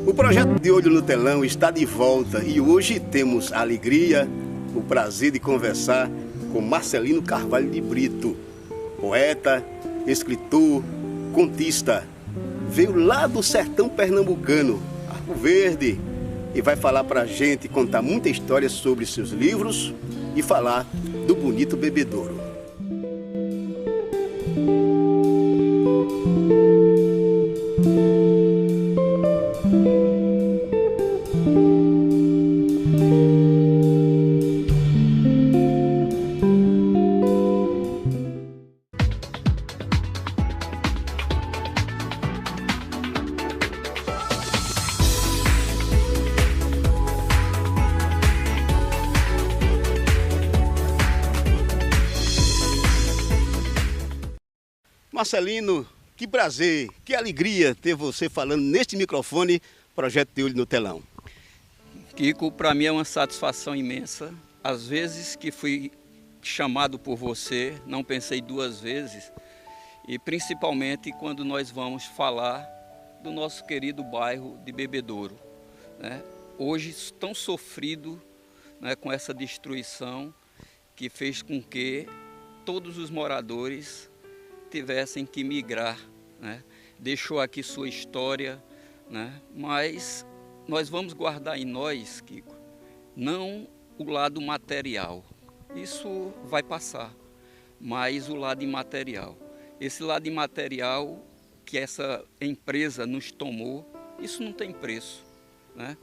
O projeto De Olho no Telão está de volta e hoje temos a alegria, o prazer de conversar com Marcelino Carvalho de Brito, poeta, escritor, contista. Veio lá do sertão pernambucano, Arco Verde, e vai falar pra gente, contar muita história sobre seus livros e falar do bonito bebedouro. Marcelino, que prazer, que alegria ter você falando neste microfone, Projeto De Olho no Telão. Kiko, para mim é uma satisfação imensa. Às vezes que fui chamado por você, não pensei duas vezes, e principalmente quando nós vamos falar do nosso querido bairro de Bebedouro, né? Hoje tão sofrido, né, com essa destruição que fez com que todos os moradores tivessem que migrar, né? Deixou aqui sua história, né? Mas nós vamos guardar em nós, Kiko, não o lado material, isso vai passar, mas o lado imaterial. Esse lado imaterial que essa empresa nos tomou, isso não tem preço, né?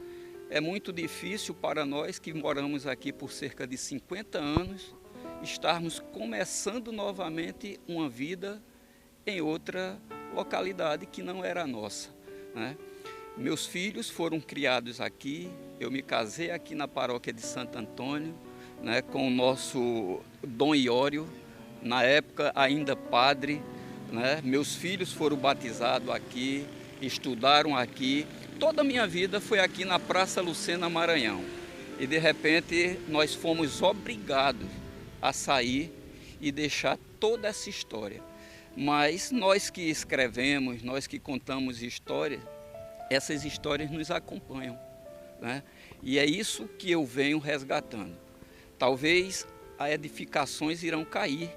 É muito difícil para nós que moramos aqui por cerca de 50 anos, estarmos começando novamente uma vida em outra localidade que não era a nossa, né? Meus filhos foram criados aqui, eu me casei aqui na paróquia de Santo Antônio, né, com o nosso Dom Iório, na época ainda padre, né? Meus filhos foram batizados aqui, estudaram aqui, toda a minha vida foi aqui na Praça Lucena Maranhão. E de repente nós fomos obrigados a sair e deixar toda essa história. Mas nós que escrevemos, nós que contamos histórias, essas histórias nos acompanham, né? E é isso que eu venho resgatando. Talvez as edificações irão cair,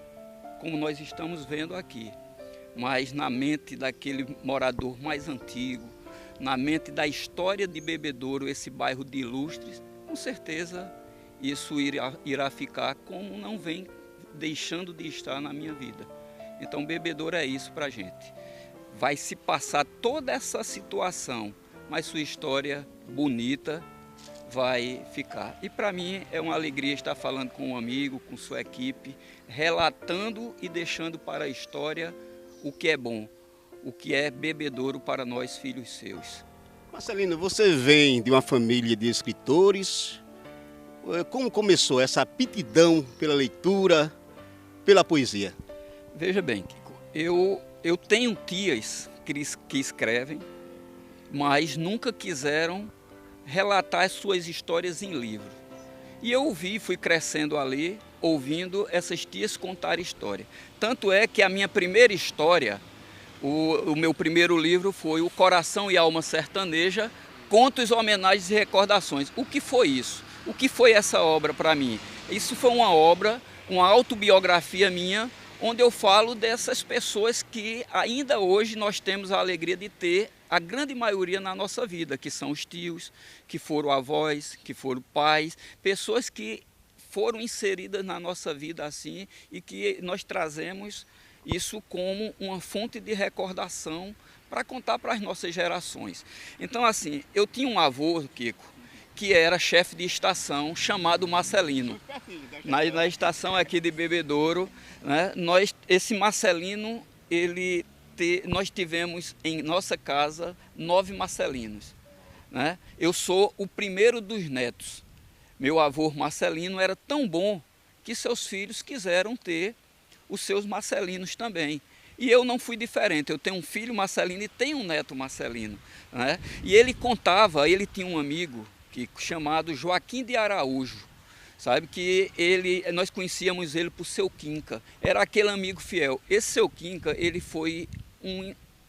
como nós estamos vendo aqui, mas na mente daquele morador mais antigo, na mente da história de Bebedouro, esse bairro de ilustres, com certeza isso irá ficar como não vem deixando de estar na minha vida. Então Bebedouro é isso para a gente. Vai se passar toda essa situação, mas sua história bonita vai ficar. E para mim é uma alegria estar falando com um amigo, com sua equipe, relatando e deixando para a história o que é bom, o que é Bebedouro para nós, filhos seus. Marcelino, você vem de uma família de escritores. Como começou essa aptidão pela leitura, pela poesia? Veja bem, Kiko, eu tenho tias que escrevem, mas nunca quiseram relatar as suas histórias em livro. E eu fui crescendo ali, ouvindo essas tias contar história. Tanto é que a minha primeira história, o meu primeiro livro foi O Coração e Alma Sertaneja, Contos, Homenagens e Recordações. O que foi isso? O que foi essa obra para mim? Isso foi uma obra, uma autobiografia minha, onde eu falo dessas pessoas que ainda hoje nós temos a alegria de ter, a grande maioria na nossa vida, que são os tios, que foram avós, que foram pais, pessoas que foram inseridas na nossa vida assim e que nós trazemos isso como uma fonte de recordação para contar para as nossas gerações. Então assim, eu tinha um avô, Kiko, que era chefe de estação, chamado Marcelino, na estação aqui de Bebedouro, né? Esse Marcelino, nós tivemos em nossa casa 9 Marcelinos, né? Eu sou o primeiro dos netos. Meu avô Marcelino era tão bom que seus filhos quiseram ter os seus Marcelinos também. E eu não fui diferente, eu tenho um filho Marcelino e tenho um neto Marcelino, né? E ele tinha um amigo chamado Joaquim de Araújo. sabe, que nós conhecíamos ele por Seu Quinca, era aquele amigo fiel. Esse Seu Quinca, ele foi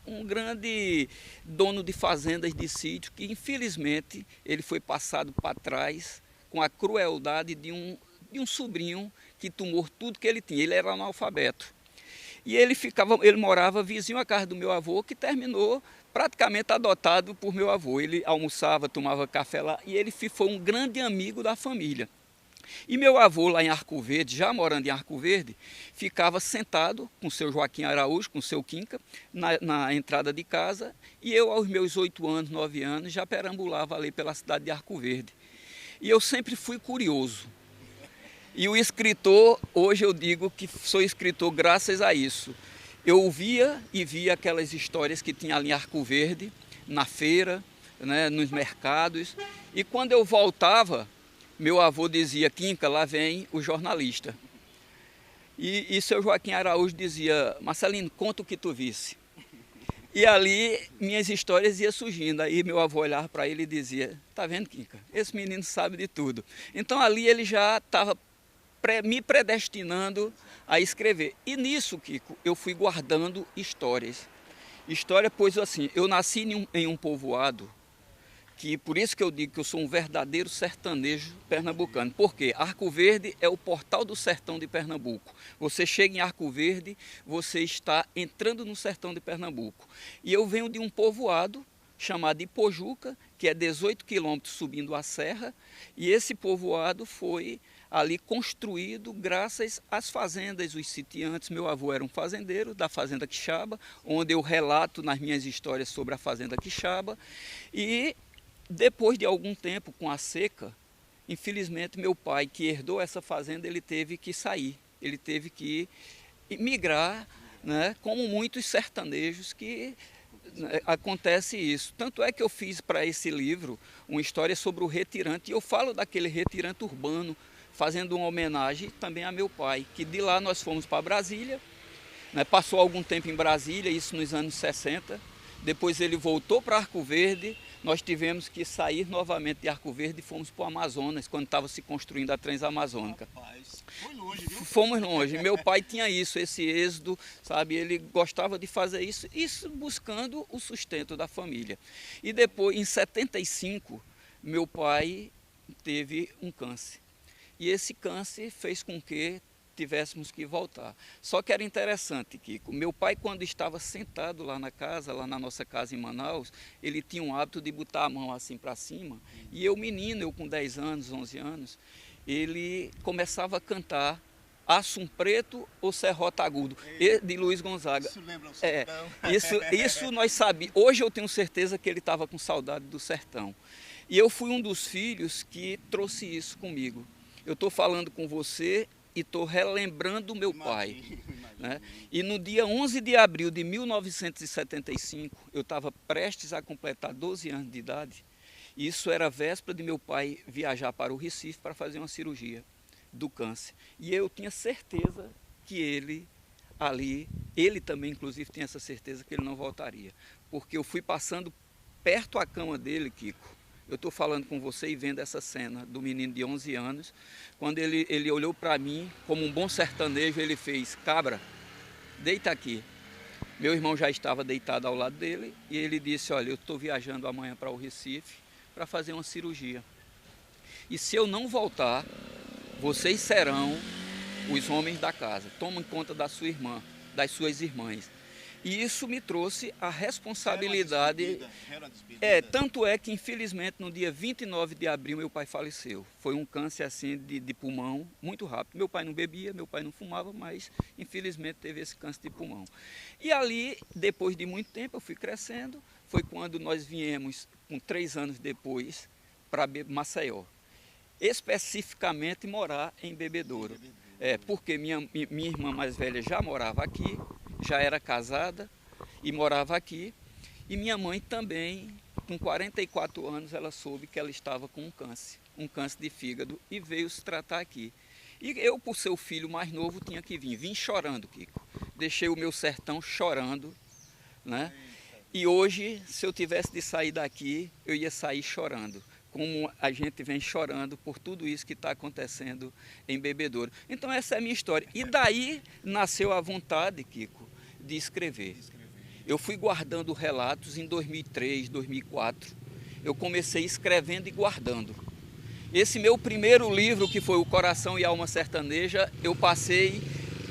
um grande dono de fazendas de sítio, que infelizmente ele foi passado para trás com a crueldade de um sobrinho que tomou tudo que ele tinha. Ele era analfabeto. E ele morava vizinho à casa do meu avô, que terminou praticamente adotado por meu avô. Ele almoçava, tomava café lá, e ele foi um grande amigo da família. E meu avô, lá em Arco Verde, já morando em Arco Verde, ficava sentado com o seu Joaquim Araújo, com o seu Quinca, na entrada de casa, e eu, aos meus 8 anos, 9 anos, já perambulava ali pela cidade de Arco Verde. E eu sempre fui curioso. E o escritor, hoje eu digo que sou escritor graças a isso. Eu via aquelas histórias que tinha ali em Arco Verde, na feira, né, nos mercados. E quando eu voltava, meu avô dizia: Quinca, lá vem o jornalista. E seu Joaquim Araújo dizia: Marcelino, conta o que tu visse. E ali minhas histórias iam surgindo. Aí meu avô olhava para ele e dizia: tá vendo, Quinca? Esse menino sabe de tudo. Então ali ele já estava me predestinando a escrever. E nisso, Kiko, eu fui guardando histórias. História, pois assim, eu nasci em um povoado, que por isso que eu digo que eu sou um verdadeiro sertanejo pernambucano. Por quê? Arco Verde é o portal do sertão de Pernambuco. Você chega em Arco Verde, você está entrando no sertão de Pernambuco. E eu venho de um povoado chamado Ipojuca, que é 18 quilômetros subindo a serra, e esse povoado foi ali construído graças às fazendas, os sitiantes. Meu avô era um fazendeiro da Fazenda Quixaba, onde eu relato nas minhas histórias sobre a Fazenda Quixaba. E depois de algum tempo, com a seca, infelizmente meu pai, que herdou essa fazenda, ele teve que sair, ele teve que migrar, né, como muitos sertanejos que acontece isso. Tanto é que eu fiz para esse livro uma história sobre o retirante, e eu falo daquele retirante urbano, fazendo uma homenagem também a meu pai, que de lá nós fomos para Brasília, né, passou algum tempo em Brasília, isso nos anos 60, depois ele voltou para Arco Verde, nós tivemos que sair novamente de Arco Verde e fomos para o Amazonas, quando estava se construindo a Transamazônica. Rapaz, foi longe, viu? Fomos longe. Meu pai tinha isso, esse êxodo, sabe? Ele gostava de fazer isso buscando o sustento da família. E depois, em 75, meu pai teve um câncer. E esse câncer fez com que tivéssemos que voltar. Só que era interessante, Kiko. Meu pai, quando estava sentado lá na casa, lá na nossa casa em Manaus, ele tinha um hábito de botar a mão assim para cima. E eu, menino, eu com 10 anos, 11 anos, ele começava a cantar Assum Preto ou Serrota Agudo, de Luiz Gonzaga. Isso lembra o sertão. Isso nós sabíamos. Hoje eu tenho certeza que ele estava com saudade do sertão. E eu fui um dos filhos que trouxe isso comigo. Eu estou falando com você e estou relembrando meu pai. Né? E no dia 11 de abril de 1975, eu estava prestes a completar 12 anos de idade. E isso era véspera de meu pai viajar para o Recife para fazer uma cirurgia do câncer. E eu tinha certeza que ele também inclusive tinha essa certeza que ele não voltaria. Porque eu fui passando perto à cama dele, Kiko. Eu estou falando com você e vendo essa cena do menino de 11 anos, quando ele olhou para mim, como um bom sertanejo, ele fez: cabra, deita aqui. Meu irmão já estava deitado ao lado dele, e ele disse: olha, eu estou viajando amanhã para o Recife para fazer uma cirurgia. E se eu não voltar, vocês serão os homens da casa. Tomem conta da sua irmã, das suas irmãs. E isso me trouxe a responsabilidade. Tanto é que, infelizmente, no dia 29 de abril, meu pai faleceu. Foi um câncer assim de pulmão, muito rápido. Meu pai não bebia, meu pai não fumava, mas, infelizmente, teve esse câncer de pulmão. E ali, depois de muito tempo, eu fui crescendo. Foi quando nós viemos, com 3 anos depois, para Maceió. Especificamente, morar em Bebedouro. Porque minha irmã mais velha já morava aqui, já era casada e morava aqui. E minha mãe também, com 44 anos, ela soube que ela estava com um câncer de fígado, e veio se tratar aqui. E eu, por ser o filho mais novo, tinha que vir. Vim chorando, Kiko. Deixei o meu sertão chorando, né? E hoje, se eu tivesse de sair daqui, eu ia sair chorando. como a gente vem chorando por tudo isso que está acontecendo em Bebedouro. Então essa é a minha história. E daí nasceu a vontade, Kiko, de escrever. Eu fui guardando relatos em 2003, 2004. Eu comecei escrevendo e guardando. Esse meu primeiro livro, que foi O Coração e Alma Sertaneja, eu passei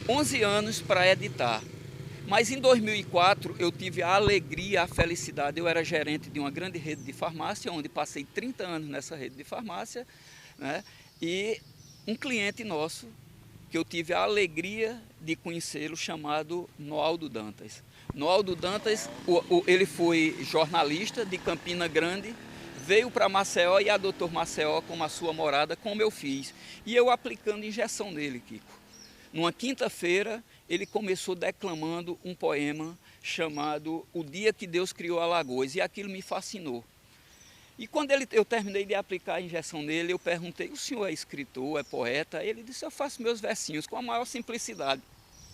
11 anos para editar. Mas em 2004 eu tive a alegria, a felicidade, eu era gerente de uma grande rede de farmácia, onde passei 30 anos nessa rede de farmácia, né? E um cliente nosso, que eu tive a alegria de conhecê-lo, chamado Noaldo Dantas. Noaldo Dantas, ele foi jornalista de Campina Grande, veio para Maceió e adotou Maceió como a sua morada, como eu fiz. E eu aplicando injeção nele, Kiko. Numa quinta-feira, ele começou declamando um poema chamado O Dia que Deus Criou Alagoas, e aquilo me fascinou. E quando eu terminei de aplicar a injeção nele, eu perguntei: o senhor é escritor, é poeta? Ele disse: eu faço meus versinhos com a maior simplicidade.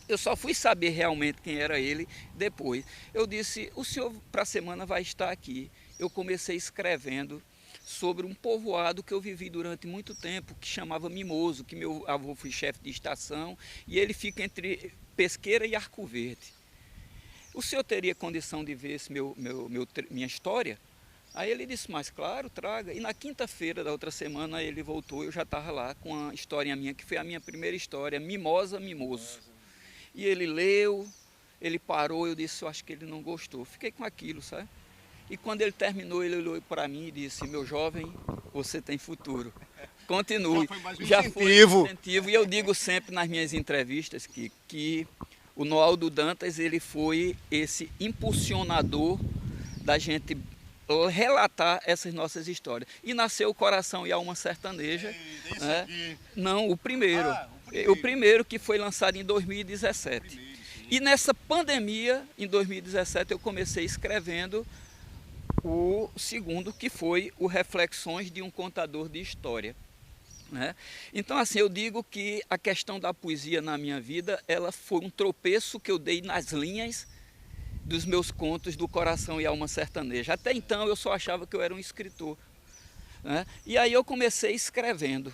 Eu só fui saber realmente quem era ele depois. Eu disse: o senhor para a semana vai estar aqui. Eu comecei escrevendo sobre um povoado que eu vivi durante muito tempo, que chamava Mimoso, que meu avô foi chefe de estação, e ele fica entre Pesqueira e Arco Verde. O senhor teria condição de ver esse minha história? Aí ele disse: mas claro, traga. E na quinta-feira da outra semana ele voltou, eu já estava lá com a historinha minha, que foi a minha primeira história, Mimosa, Mimoso. E ele leu, ele parou, eu disse: eu acho que ele não gostou. Fiquei com aquilo, sabe? E quando ele terminou, ele olhou para mim e disse: meu jovem, você tem futuro. Continue. Já foi um incentivo. E eu digo sempre nas minhas entrevistas que o Noaldo Dantas, ele foi esse impulsionador da gente relatar essas nossas histórias. E nasceu O Coração e Alma Sertaneja. Né? Não, o primeiro. O primeiro, que foi lançado em 2017. E nessa pandemia, em 2017, eu comecei escrevendo o segundo, que foi o Reflexões de um Contador de História. Né? Então, assim, eu digo que a questão da poesia na minha vida, ela foi um tropeço que eu dei nas linhas dos meus contos do Coração e Alma Sertaneja. Até então eu só achava que eu era um escritor. Né? E aí eu comecei escrevendo,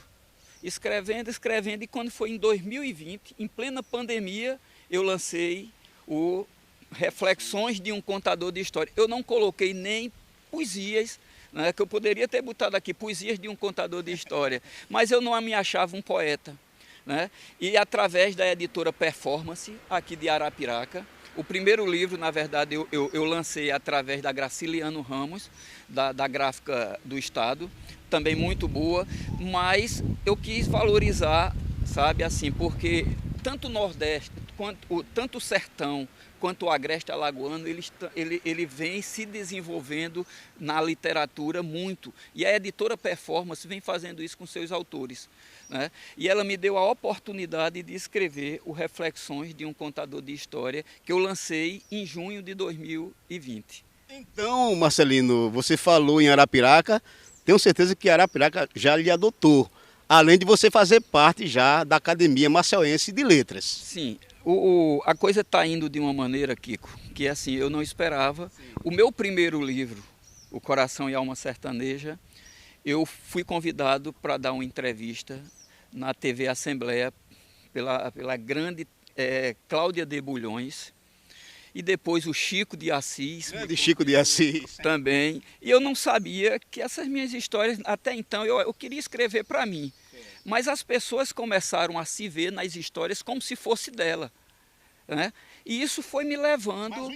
e quando foi em 2020, em plena pandemia, eu lancei o Reflexões de um Contador de História. Eu não coloquei nem poesias, né, que eu poderia ter botado aqui, poesias de um contador de história, mas eu não me achava um poeta. Né? E através da editora Performance, aqui de Arapiraca, o primeiro livro, na verdade, eu lancei através da Graciliano Ramos, da Gráfica do Estado, também muito boa, mas eu quis valorizar, sabe, assim, porque tanto o Nordeste, tanto o Sertão, quanto o Agreste Alagoano, ele vem se desenvolvendo na literatura muito. E a editora Performance vem fazendo isso com seus autores. Né? E ela me deu a oportunidade de escrever o Reflexões de um Contador de História, que eu lancei em junho de 2020. Então, Marcelino, você falou em Arapiraca, tenho certeza que Arapiraca já lhe adotou, além de você fazer parte já da Academia Maceiense de Letras. Sim. A coisa está indo de uma maneira, Kiko, que assim, eu não esperava. Sim. O meu primeiro livro, O Coração e Alma Sertaneja, eu fui convidado para dar uma entrevista na TV Assembleia pela grande Cláudia de Bulhões, e depois o Chico de Assis. Grande Chico de Assis. Também. E eu não sabia que essas minhas histórias, até então, eu queria escrever para mim. Mas as pessoas começaram a se ver nas histórias como se fosse dela. Né? E isso foi me levando,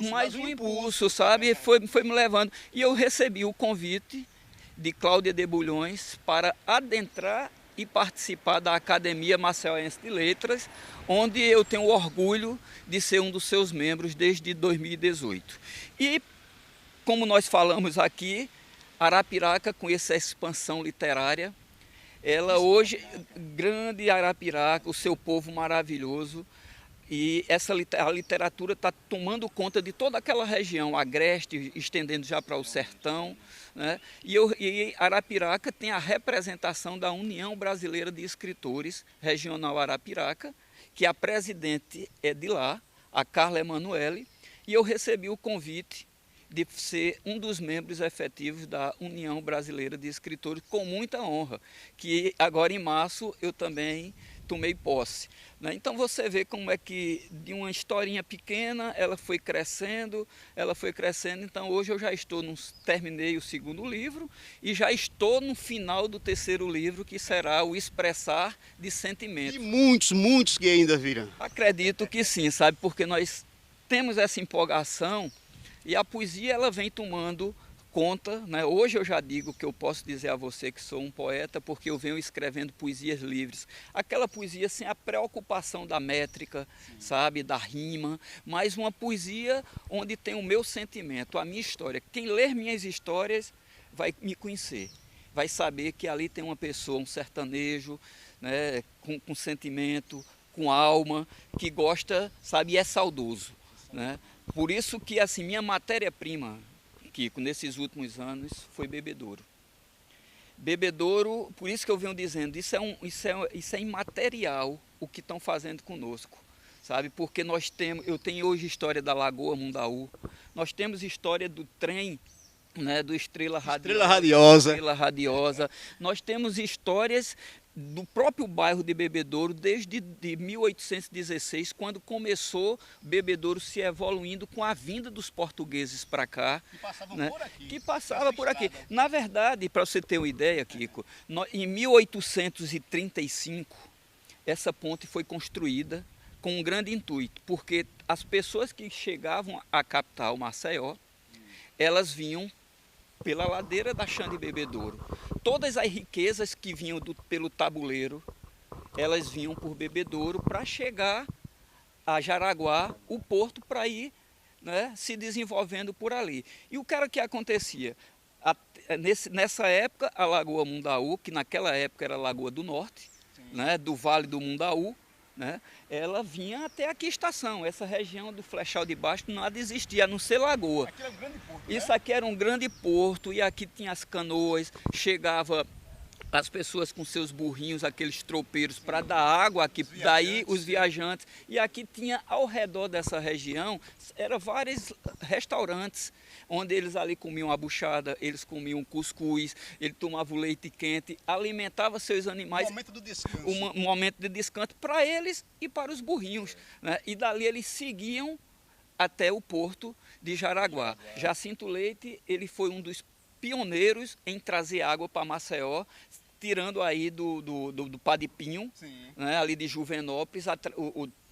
mais um impulso, sabe? Foi me levando. E eu recebi o convite de Cláudia de Bulhões para adentrar e participar da Academia Maceiense de Letras, onde eu tenho o orgulho de ser um dos seus membros desde 2018. E, como nós falamos aqui, Arapiraca, com essa expansão literária, ela hoje, grande Arapiraca, o seu povo maravilhoso, e a literatura está tomando conta de toda aquela região, agreste, estendendo já para o sertão. Né? E Arapiraca tem a representação da União Brasileira de Escritores Regional Arapiraca, que a presidente é de lá, a Carla Emanuele, e eu recebi o convite de ser um dos membros efetivos da União Brasileira de Escritores, com muita honra, que agora em março eu também tomei posse. Então você vê como é que de uma historinha pequena ela foi crescendo, então hoje eu já terminei o segundo livro e já estou no final do terceiro livro, que será o Expressar de Sentimentos. E muitos que ainda virão. Acredito que sim, sabe, porque nós temos essa empolgação e a poesia ela vem tomando conta, né? Hoje eu já digo que eu posso dizer a você que sou um poeta porque eu venho escrevendo poesias livres. Aquela poesia sem a preocupação da métrica, sabe, da rima, mas uma poesia onde tem o meu sentimento, a minha história. Quem ler minhas histórias vai me conhecer, vai saber que ali tem uma pessoa, um sertanejo, né, com sentimento, com alma, que gosta, sabe, e é saudoso, né? Por isso que assim, minha matéria-prima, Kiko, nesses últimos anos, foi Bebedouro. Bebedouro, por isso que eu venho dizendo, isso é imaterial o que estão fazendo conosco, sabe? Porque eu tenho hoje história da Lagoa Mundaú, nós temos história do trem, né, do Estrela Radiosa. Nós temos histórias do próprio bairro de Bebedouro desde 1816, quando começou Bebedouro se evoluindo com a vinda dos portugueses para cá. Que passavam, né, por aqui. Que passava por aqui. Na verdade, para você ter uma ideia, Kiko, em 1835, essa ponte foi construída com um grande intuito, porque as pessoas que chegavam à capital, Maceió, elas vinham pela ladeira da Xande Bebedouro. Todas as riquezas que vinham pelo tabuleiro, elas vinham por Bebedouro para chegar a Jaraguá, o porto, para ir, né, se desenvolvendo por ali. E o que era que acontecia? Nessa época, a Lagoa Mundaú, que naquela época era a Lagoa do Norte, né, do Vale do Mundaú, né, ela vinha até aqui a estação. Essa região do Flechal de Baixo nada existia, a não ser lagoa. Aqui era um grande porto, Isso né? aqui era um grande porto e aqui tinha as canoas, chegava as pessoas com seus burrinhos, aqueles tropeiros, para dar água aqui, daí os viajantes. E aqui tinha ao redor dessa região, eram vários restaurantes, onde eles ali comiam a buchada, eles comiam cuscuz, ele tomava o leite quente, alimentava seus animais. Um momento do descanso. Um momento de descanso para eles e para os burrinhos, né? E dali eles seguiam até o porto de Jaraguá. Jacinto Leite, ele foi um dos pioneiros em trazer água para Maceió, tirando aí do Padipinho, né, ali de Juvenópolis,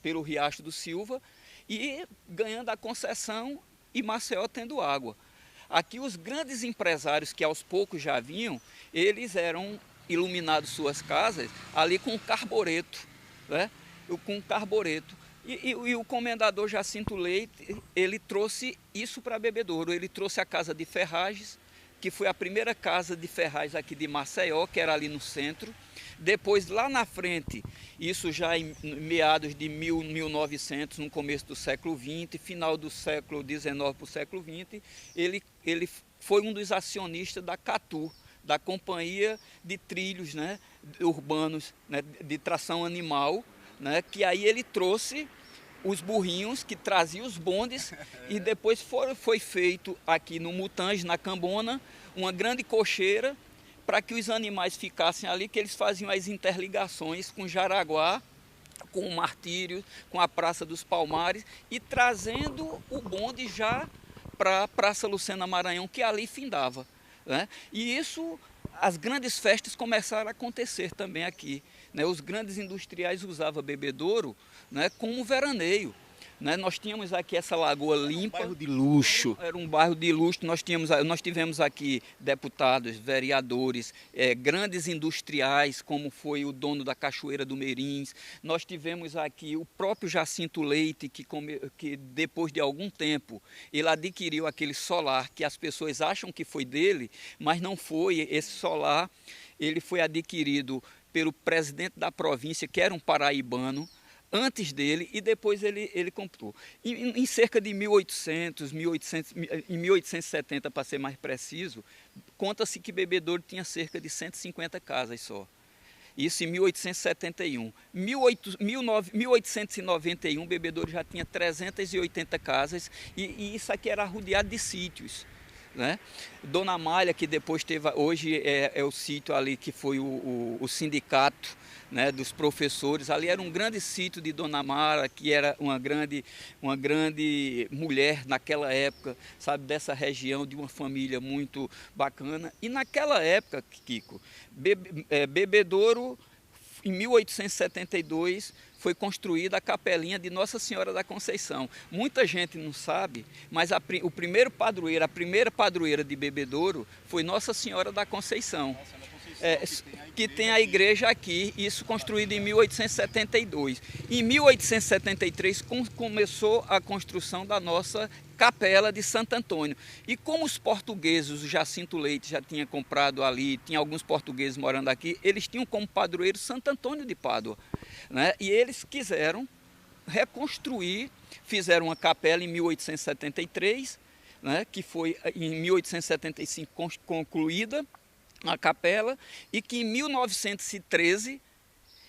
pelo Riacho do Silva, e ganhando a concessão e Maceió tendo água. Aqui os grandes empresários que aos poucos já vinham, eles eram iluminados suas casas ali com carbureto, né, com carbureto. E o comendador Jacinto Leite, ele trouxe isso para Bebedouro, ele trouxe a casa de ferragens, que foi a primeira casa de ferragens aqui de Maceió, que era ali no centro. Depois, lá na frente, isso já em meados de 1900, no começo do século XX, final do século XIX para o século XX, ele foi um dos acionistas da Catu, da Companhia de Trilhos, né, urbanos, né, de tração animal, né, que aí ele trouxe os burrinhos que traziam os bondes e depois foi feito aqui no Mutange, na Cambona, uma grande cocheira para que os animais ficassem ali, que eles faziam as interligações com Jaraguá, com o Martírio, com a Praça dos Palmares e trazendo o bonde já para a Praça Lucena Maranhão, que ali findava, né? E isso, as grandes festas começaram a acontecer também aqui, né? Os grandes industriais usavam Bebedouro, né, como veraneio, né? Nós tínhamos aqui essa lagoa limpa. Era um bairro de luxo. Era um bairro de luxo. Nós tivemos aqui deputados, vereadores, grandes industriais, como foi o dono da Cachoeira do Merins. Nós tivemos aqui o próprio Jacinto Leite, que depois de algum tempo, ele adquiriu aquele solar que as pessoas acham que foi dele, mas não foi. Esse solar, ele foi adquirido pelo presidente da província, que era um paraibano, antes dele, e depois ele comprou. Em cerca de 1870, para ser mais preciso, conta-se que Bebedouro tinha cerca de 150 casas só. Isso em 1871. 1891, Bebedouro já tinha 380 casas e isso aqui era rodeado de sítios, né? Dona Amália, que depois teve, hoje é o sítio ali que foi o sindicato, né, dos professores. Ali era um grande sítio de Dona Mara, que era uma grande mulher naquela época, sabe, dessa região, de uma família muito bacana. E naquela época, Kiko, Bebedouro, em 1872, foi construída a capelinha de Nossa Senhora da Conceição. Muita gente não sabe, mas a primeira padroeira de Bebedouro foi Nossa Senhora da Conceição. Que tem a igreja aqui, isso construído em 1872. Em 1873 começou a construção da nossa capela de Santo Antônio. E como os portugueses, o Jacinto Leite já tinha comprado ali, tinha alguns portugueses morando aqui, eles tinham como padroeiro Santo Antônio de Pádua, né? E eles quiseram reconstruir, fizeram uma capela em 1873, né? Que foi em 1875 concluída a capela, e que em 1913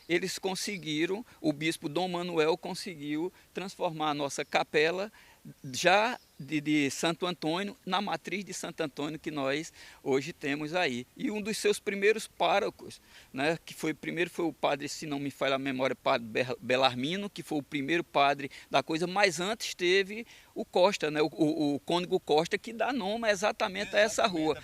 eles conseguiram, o bispo Dom Manuel conseguiu transformar a nossa capela já de Santo Antônio na matriz de Santo Antônio que nós hoje temos aí. E um dos seus primeiros párocos, né, que foi o padre, se não me falha a memória, padre Belarmino, que foi o primeiro padre da coisa, mas antes teve o Costa, né, o Cônego Costa, que dá nome exatamente a essa rua.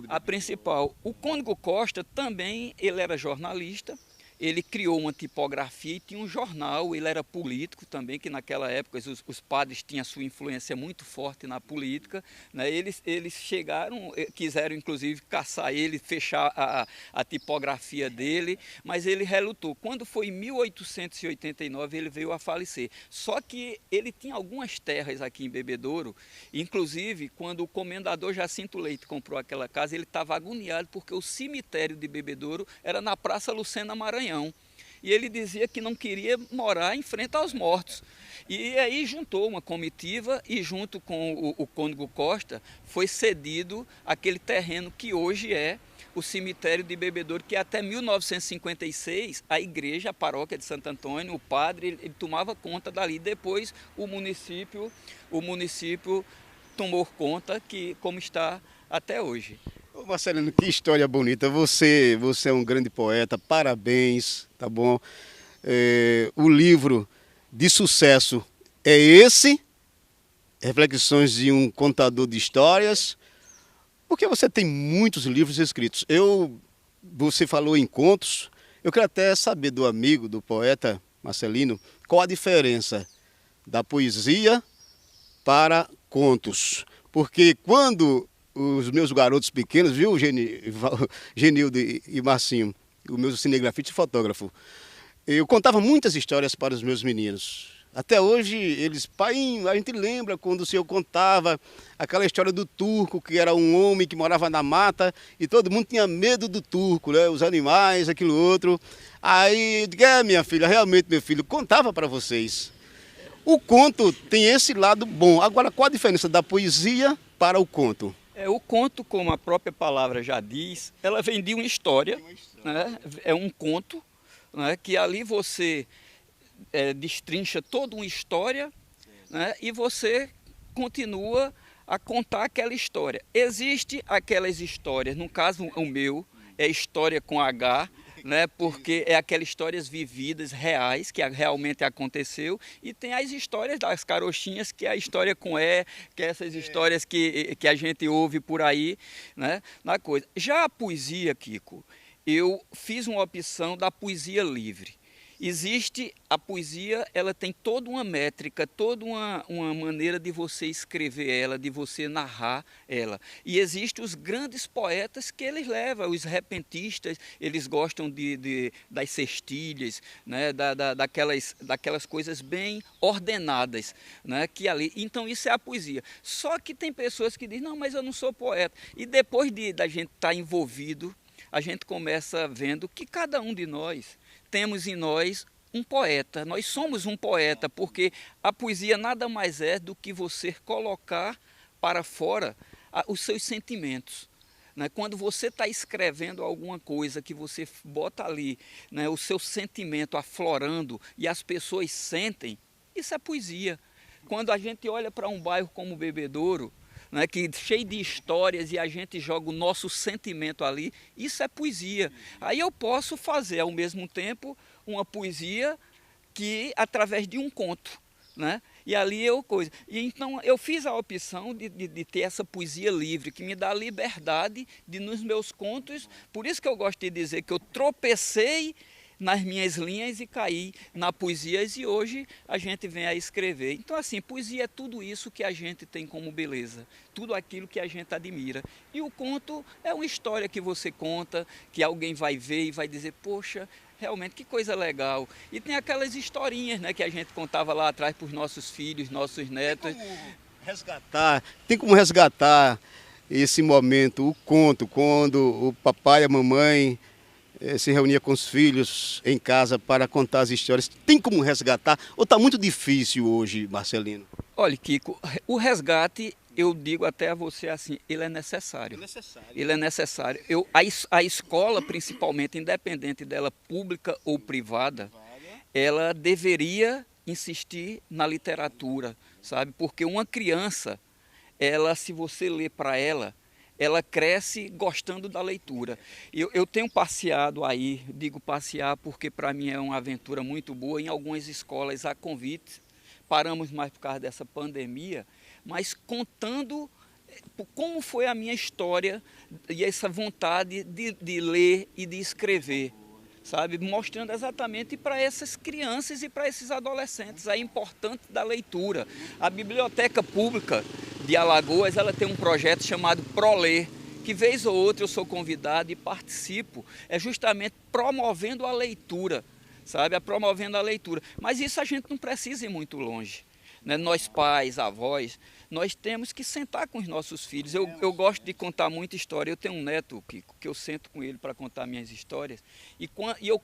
A principal. O Cônego Costa também, ele era jornalista. Ele criou uma tipografia e tinha um jornal, ele era político também, que naquela época os padres tinham sua influência muito forte na política, né? Eles chegaram, quiseram inclusive caçar ele, fechar a tipografia dele, mas ele relutou. Quando foi em 1889 ele veio a falecer. Só que ele tinha algumas terras aqui em Bebedouro, inclusive quando o comendador Jacinto Leite comprou aquela casa, ele estava agoniado porque o cemitério de Bebedouro era na Praça Lucena Maranhão. E ele dizia que não queria morar em frente aos mortos. E aí juntou uma comitiva e junto com o Cônego Costa foi cedido aquele terreno que hoje é o cemitério de Bebedouro, que até 1956 a igreja, a paróquia de Santo Antônio, o padre, ele tomava conta dali. Depois o município tomou conta, que como está até hoje. Ô Marcelino, que história bonita. Você é um grande poeta, parabéns, tá bom? O livro de sucesso é esse, Reflexões de um Contador de Histórias, porque você tem muitos livros escritos. Você falou em contos, eu quero até saber do amigo, do poeta Marcelino, qual a diferença da poesia para contos. Porque quando os meus garotos pequenos, viu, Genildo e Marcinho, o meu cinegrafista e fotógrafo, eu contava muitas histórias para os meus meninos. Até hoje, eles, pai, a gente lembra quando o senhor contava aquela história do turco, que era um homem que morava na mata e todo mundo tinha medo do turco, né? Os animais, aquilo outro. Aí, eu digo, minha filha, realmente, meu filho, contava para vocês. O conto tem esse lado bom. Agora, qual a diferença da poesia para o conto? O conto, como a própria palavra já diz, ela vem de uma história, né? É um conto, né? Que ali você destrincha toda uma história, né? E você continua a contar aquela história. Existe aquelas histórias, no caso o meu, é história com H, né? Porque é aquelas histórias vividas, reais, que realmente aconteceu, e tem as histórias das carochinhas, que é a história com que é essas histórias que a gente ouve por aí, né? Na coisa. Já a poesia, Kiko, eu fiz uma opção da poesia livre. Existe a poesia, ela tem toda uma métrica, toda uma maneira de você escrever ela, de você narrar ela. E existem os grandes poetas que eles levam, os repentistas, eles gostam das cestilhas, né, daquelas coisas bem ordenadas, né, que ali. Então isso é a poesia. Só que tem pessoas que dizem, não, mas eu não sou poeta. E depois da gente estar envolvido, a gente começa vendo que cada um de nós temos em nós um poeta. Nós somos um poeta, porque a poesia nada mais é do que você colocar para fora os seus sentimentos, né? Quando você está escrevendo alguma coisa que você bota ali, né, o seu sentimento aflorando e as pessoas sentem, isso é poesia. Quando a gente olha para um bairro como Bebedouro, né, que cheio de histórias e a gente joga o nosso sentimento ali, isso é poesia. Aí eu posso fazer ao mesmo tempo uma poesia que através de um conto, né? E ali E então eu fiz a opção de ter essa poesia livre, que me dá liberdade de nos meus contos. Por isso que eu gosto de dizer que eu tropecei nas minhas linhas e caí na poesia, e hoje a gente vem a escrever. Então, assim, poesia é tudo isso que a gente tem como beleza, tudo aquilo que a gente admira. E o conto é uma história que você conta, que alguém vai ver e vai dizer, poxa, realmente que coisa legal. E tem aquelas historinhas, né, que a gente contava lá atrás para os nossos filhos, nossos netos. Tem como resgatar esse momento, o conto, quando o papai e a mamãe se reunia com os filhos em casa para contar as histórias. Tem como resgatar? Ou está muito difícil hoje, Marcelino? Olha, Kiko, o resgate, eu digo até a você assim, ele é necessário. Ele é necessário. A escola, principalmente, independente dela pública ou privada, ela deveria insistir na literatura, sabe? Porque uma criança, ela, se você ler para ela cresce gostando da leitura. Eu tenho passeado aí, digo passear porque para mim é uma aventura muito boa, em algumas escolas há convites, paramos mais por causa dessa pandemia, mas contando como foi a minha história e essa vontade de ler e de escrever, sabe? Mostrando exatamente para essas crianças e para esses adolescentes a importância da leitura. A Biblioteca Pública de Alagoas, ela tem um projeto chamado ProLer, que vez ou outra eu sou convidado e participo, é justamente promovendo a leitura, sabe? Promovendo a leitura. Mas isso a gente não precisa ir muito longe, né? Nós pais, avós, nós temos que sentar com os nossos filhos. Eu gosto de contar muita história. Eu tenho um neto, Kiko, que eu sento com ele para contar minhas histórias.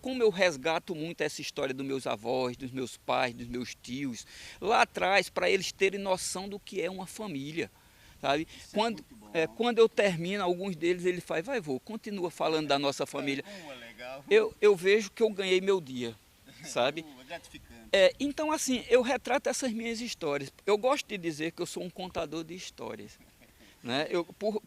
Como eu resgato muito essa história dos meus avós, dos meus pais, dos meus tios, lá atrás, para eles terem noção do que é uma família, sabe? Quando eu termino, alguns deles, ele faz, vai, vô, continua falando da nossa família. Eu vejo que eu ganhei meu dia, sabe? Então, assim, eu retrato essas minhas histórias. Eu gosto de dizer que eu sou um contador de histórias, né?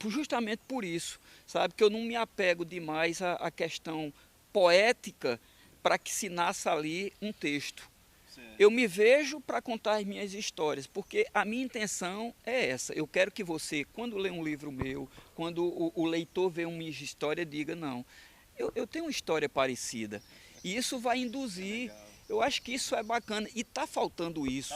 Justamente por isso, sabe? Que eu não me apego demais à questão poética para que se nasça ali um texto. Eu me vejo para contar as minhas histórias, porque a minha intenção é essa. Eu quero que você, quando lê um livro meu, quando o leitor vê uma história, diga, não, eu tenho uma história parecida. E isso vai induzir. Eu acho que isso é bacana e está faltando isso.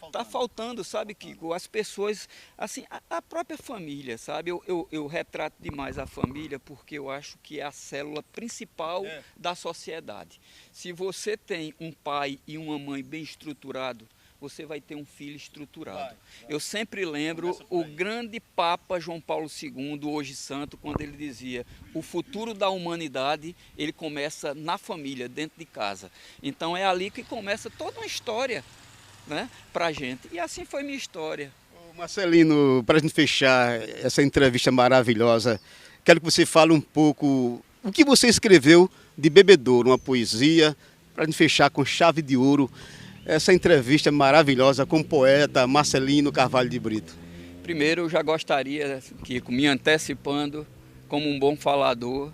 Está faltando, sabe, Kiko? As pessoas, assim, a própria família, sabe? Eu retrato demais a família porque eu acho que é a célula principal da sociedade. Se você tem um pai e uma mãe bem estruturados, você vai ter um filho estruturado. Eu sempre lembro o grande Papa João Paulo II, hoje santo, quando ele dizia, o futuro da humanidade, ele começa na família, dentro de casa. Então é ali que começa toda uma história, né, para a gente. E assim foi minha história. Marcelino, para a gente fechar essa entrevista maravilhosa, quero que você fale um pouco o que você escreveu de Bebedouro, uma poesia, para a gente fechar com chave de ouro essa entrevista maravilhosa com o poeta Marcelino Carvalho de Brito. Primeiro, eu já gostaria, Kiko, me antecipando, como um bom falador,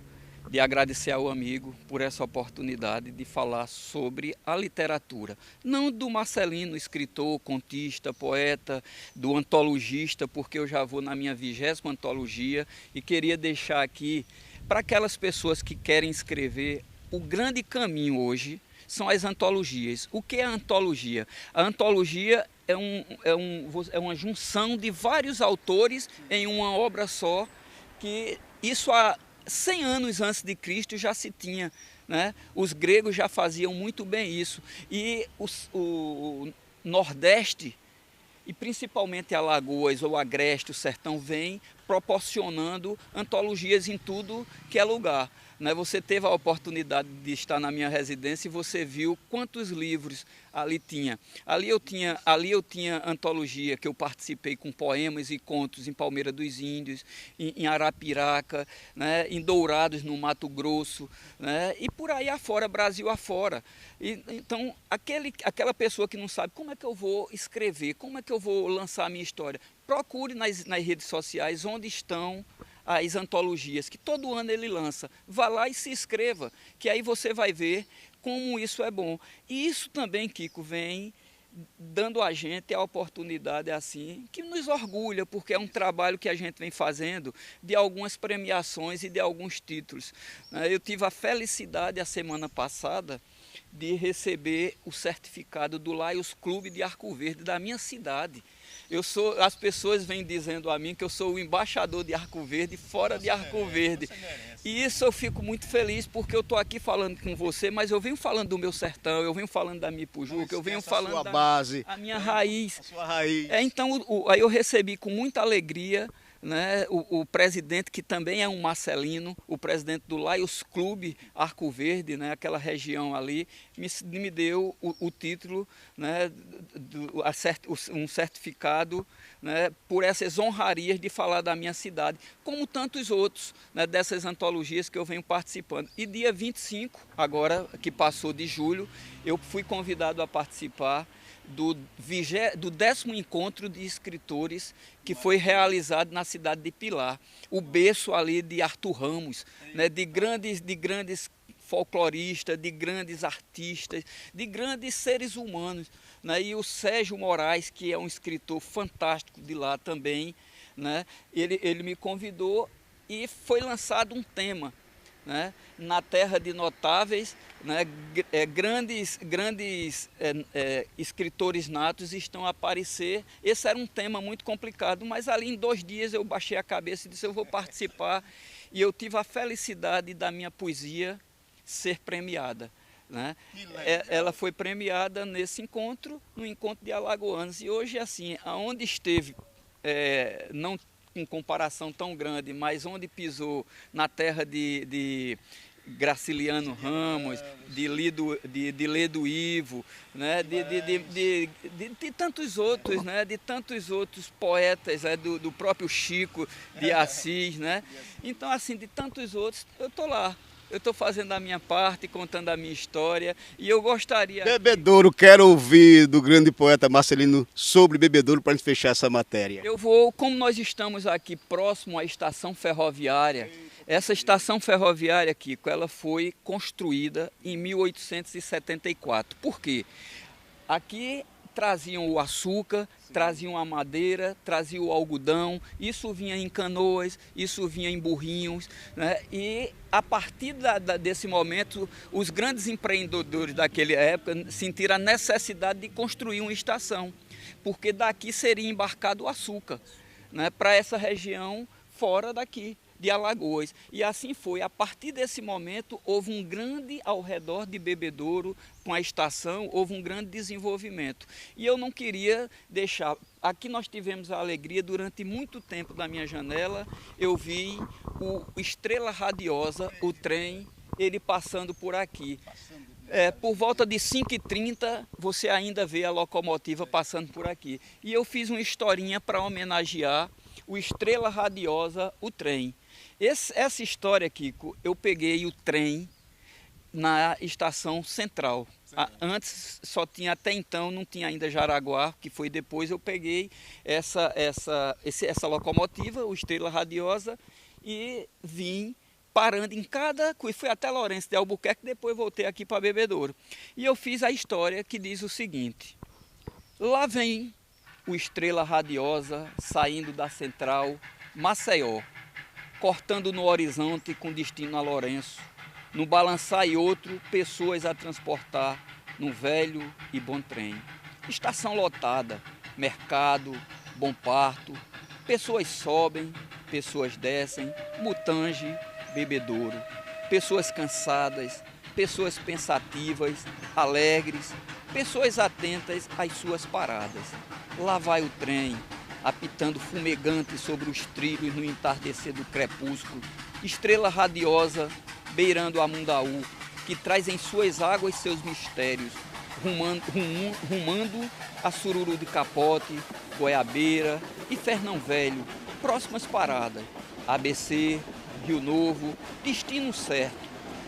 de agradecer ao amigo por essa oportunidade de falar sobre a literatura. Não do Marcelino, escritor, contista, poeta, do antologista, porque eu já vou na minha 20ª antologia e queria deixar aqui, para aquelas pessoas que querem escrever, o grande caminho hoje são as antologias. O que é a antologia? A antologia é uma junção de vários autores em uma obra só, que isso há 100 anos antes de Cristo já se tinha, né? Os gregos já faziam muito bem isso. E o Nordeste, e principalmente Alagoas ou Agreste, o sertão, vem proporcionando antologias em tudo que é lugar. Você teve a oportunidade de estar na minha residência e você viu quantos livros ali tinha. Ali eu tinha antologia que eu participei com poemas e contos em Palmeira dos Índios, em Arapiraca, em Dourados, no Mato Grosso, e por aí afora, Brasil afora. Então, aquela pessoa que não sabe como é que eu vou escrever, como é que eu vou lançar a minha história, procure nas redes sociais onde estão as antologias, que todo ano ele lança. Vá lá e se inscreva, que aí você vai ver como isso é bom. E isso também, Kiko, vem dando a gente a oportunidade assim, que nos orgulha, porque é um trabalho que a gente vem fazendo de algumas premiações e de alguns títulos. Eu tive a felicidade, a semana passada, de receber o certificado do Lions Clube de Arco Verde, da minha cidade. As pessoas vêm dizendo a mim que eu sou o embaixador de Arco Verde, fora de Arco Verde. E isso eu fico muito feliz, porque eu estou aqui falando com você, mas eu venho falando do meu sertão, eu venho falando da minha Ipujuca, eu venho falando da base, a minha raiz. A sua raiz. Então, aí eu recebi com muita alegria, o presidente, que também é um marcelino, o presidente do Lions Clube Arco Verde, aquela região ali, me deu o título, um certificado, por essas honrarias de falar da minha cidade, como tantos outros, dessas antologias que eu venho participando. E dia 25, agora que passou de julho, eu fui convidado a participar do 10º encontro de escritores que foi realizado na cidade de Pilar, o berço ali de Arthur Ramos, de grandes folcloristas, de grandes artistas, de grandes seres humanos, e o Sérgio Moraes, que é um escritor fantástico de lá também, ele me convidou e foi lançado um tema, na terra de notáveis, grandes escritores natos estão a aparecer. Esse era um tema muito complicado, mas ali em 2 dias eu baixei a cabeça e disse: eu vou participar, e eu tive a felicidade da minha poesia ser premiada. Ela foi premiada nesse encontro, no encontro de Alagoanos, e hoje, assim, aonde esteve, não em comparação tão grande, mas onde pisou na terra de Graciliano Ramos, de Ledo Ivo, de tantos outros, de tantos outros poetas, do próprio Chico de Assis, Então, assim, de tantos outros, eu estou lá. Eu estou fazendo a minha parte, contando a minha história, e eu gostaria... Bebedouro, quero ouvir do grande poeta Marcelino sobre Bebedouro para a gente fechar essa matéria. Eu vou, como nós estamos aqui próximo à estação ferroviária, essa estação ferroviária, Kiko, ela foi construída em 1874. Por quê? Aqui traziam o açúcar, traziam a madeira, traziam o algodão, isso vinha em canoas, isso vinha em burrinhos, e a partir desse momento, os grandes empreendedores daquela época sentiram a necessidade de construir uma estação, porque daqui seria embarcado o açúcar, para essa região fora daqui de Alagoas. E assim foi. A partir desse momento, houve um grande, ao redor de Bebedouro, com a estação, houve um grande desenvolvimento. E eu não queria deixar... Aqui nós tivemos a alegria, durante muito tempo da minha janela, eu vi o Estrela Radiosa, o trem, ele passando por aqui. Por volta de 5h30, você ainda vê a locomotiva passando por aqui. E eu fiz uma historinha para homenagear o Estrela Radiosa, o trem. Essa história, Kiko, eu peguei o trem na estação central. Antes só tinha, até então, não tinha ainda Jaraguá, que foi depois. Eu peguei essa locomotiva, o Estrela Radiosa, e vim parando em cada... Fui até Lourenço de Albuquerque, depois voltei aqui para Bebedouro. E eu fiz a história que diz o seguinte: lá vem o Estrela Radiosa saindo da central Maceió, cortando no horizonte com destino a Lourenço, no balançar e outro, pessoas a transportar no velho e bom trem. Estação lotada, mercado, Bom Parto, pessoas sobem, pessoas descem, Mutange, Bebedouro, pessoas cansadas, pessoas pensativas, alegres, pessoas atentas às suas paradas. Lá vai o trem, apitando fumegante sobre os trilhos no entardecer do crepúsculo, estrela radiosa beirando a Mundaú, que traz em suas águas seus mistérios, rumando a Sururu de Capote, Goiabeira e Fernão Velho, próximas paradas, ABC, Rio Novo, destino certo,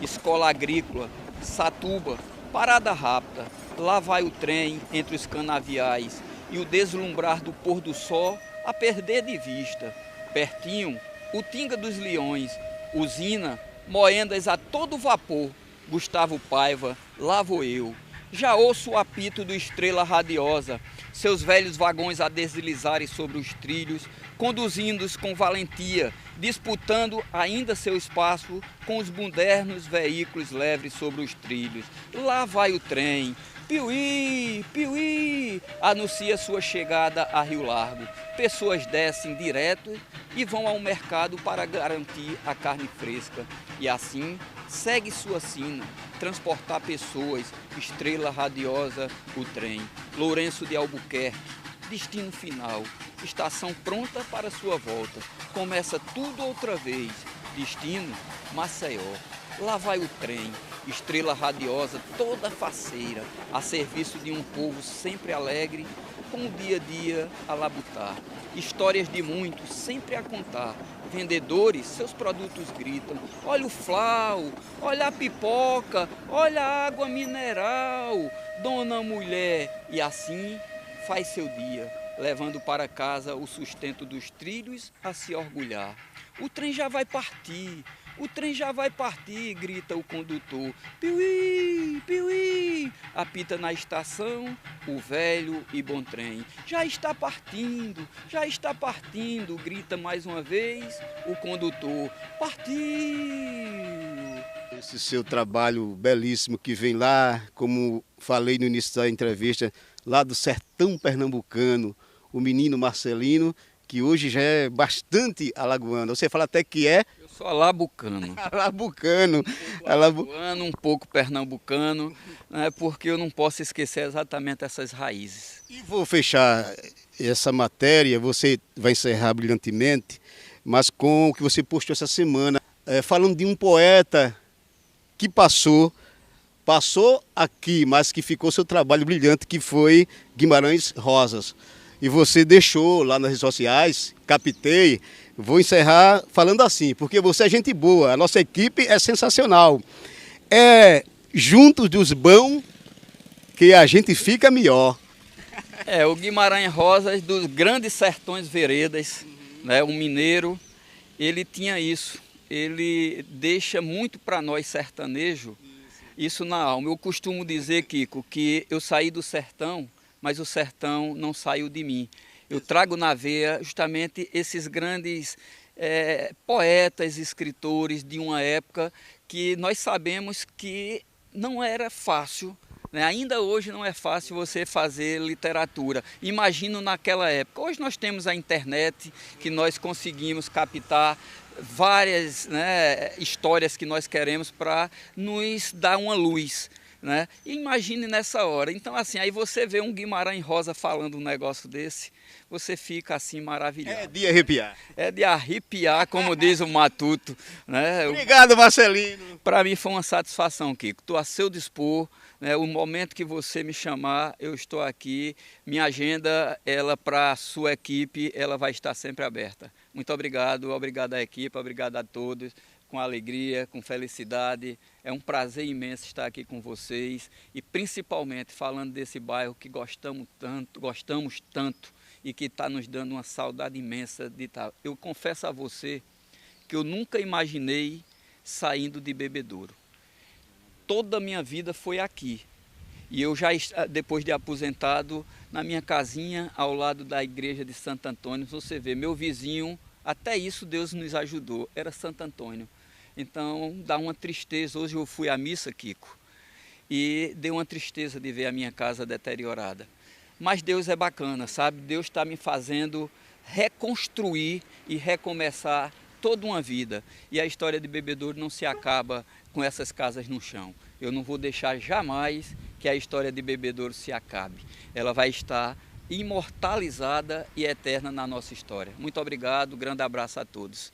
Escola Agrícola, Satuba, parada rápida, lá vai o trem entre os canaviais e o deslumbrar do pôr do sol a perder de vista. Pertinho, o Tinga dos Leões, usina, moendas a todo vapor, Gustavo Paiva, lá vou eu. Já ouço o apito do Estrela Radiosa, seus velhos vagões a deslizarem sobre os trilhos, conduzindo-os com valentia, disputando ainda seu espaço com os modernos veículos leves sobre os trilhos. Lá vai o trem, piuí, piuí, anuncia sua chegada a Rio Largo. Pessoas descem direto e vão ao mercado para garantir a carne fresca. E assim segue sua sina, transportar pessoas, Estrela Radiosa, o trem. Lourenço de Albuquerque, destino final, estação pronta para sua volta. Começa tudo outra vez, destino Maceió. Lá vai o trem, Estrela Radiosa toda faceira, a serviço de um povo sempre alegre, com o dia a dia a labutar. Histórias de muitos sempre a contar. Vendedores, seus produtos gritam. Olha o flau, olha a pipoca, olha a água mineral, dona mulher. E assim faz seu dia, levando para casa o sustento dos trilhos a se orgulhar. O trem já vai partir. O trem já vai partir, grita o condutor. Piuí, piuí, apita na estação o velho e bom trem. Já está partindo, grita mais uma vez o condutor. Partiu! Esse seu trabalho belíssimo que vem lá, como falei no início da entrevista, lá do sertão pernambucano, o menino Marcelino, que hoje já é bastante alagoano. Você fala até que é... Eu sou alabucano. Alabucano. Alagoano, um pouco pernambucano, né, porque eu não posso esquecer exatamente essas raízes. E vou fechar essa matéria, você vai encerrar brilhantemente, mas com o que você postou essa semana, falando de um poeta que passou aqui, mas que ficou seu trabalho brilhante, que foi Guimarães Rosas. E você deixou lá nas redes sociais, captei, vou encerrar falando assim, porque você é gente boa, a nossa equipe é sensacional. É juntos dos bons que a gente fica melhor. É, o Guimarães Rosas dos grandes sertões veredas, né, um mineiro, ele tinha isso, ele deixa muito para nós sertanejo, isso na alma. Eu costumo dizer, Kiko, que eu saí do sertão, mas o sertão não saiu de mim. Eu trago na veia justamente esses grandes poetas, escritores de uma época que nós sabemos que não era fácil, né? Ainda hoje não é fácil você fazer literatura. Imagino naquela época. Hoje nós temos a internet, que nós conseguimos captar várias, né, histórias que nós queremos para nos dar uma luz. Né? Imagine nessa hora. Então, assim, aí você vê um Guimarães Rosa falando um negócio desse, você fica assim maravilhado. É de arrepiar. É de arrepiar, como diz o Matuto. Né? Obrigado, Marcelino. Para mim foi uma satisfação, Kiko. Estou a seu dispor. Né? O momento que você me chamar, eu estou aqui. Minha agenda, ela para a sua equipe, ela vai estar sempre aberta. Muito obrigado, obrigado à equipe, obrigado a todos. Com alegria, com felicidade. É um prazer imenso estar aqui com vocês e principalmente falando desse bairro que gostamos tanto e que está nos dando uma saudade imensa de estar. Eu confesso a você que eu nunca imaginei saindo de Bebedouro. Toda a minha vida foi aqui. E eu já, depois de aposentado, na minha casinha ao lado da igreja de Santo Antônio, você vê, meu vizinho, até isso Deus nos ajudou, era Santo Antônio. Então dá uma tristeza. Hoje eu fui à missa, Kiko, e deu uma tristeza de ver a minha casa deteriorada. Mas Deus é bacana, sabe? Deus está me fazendo reconstruir e recomeçar toda uma vida. E a história de Bebedouro não se acaba com essas casas no chão. Eu não vou deixar jamais que a história de Bebedouro se acabe. Ela vai estar imortalizada e eterna na nossa história. Muito obrigado, grande abraço a todos.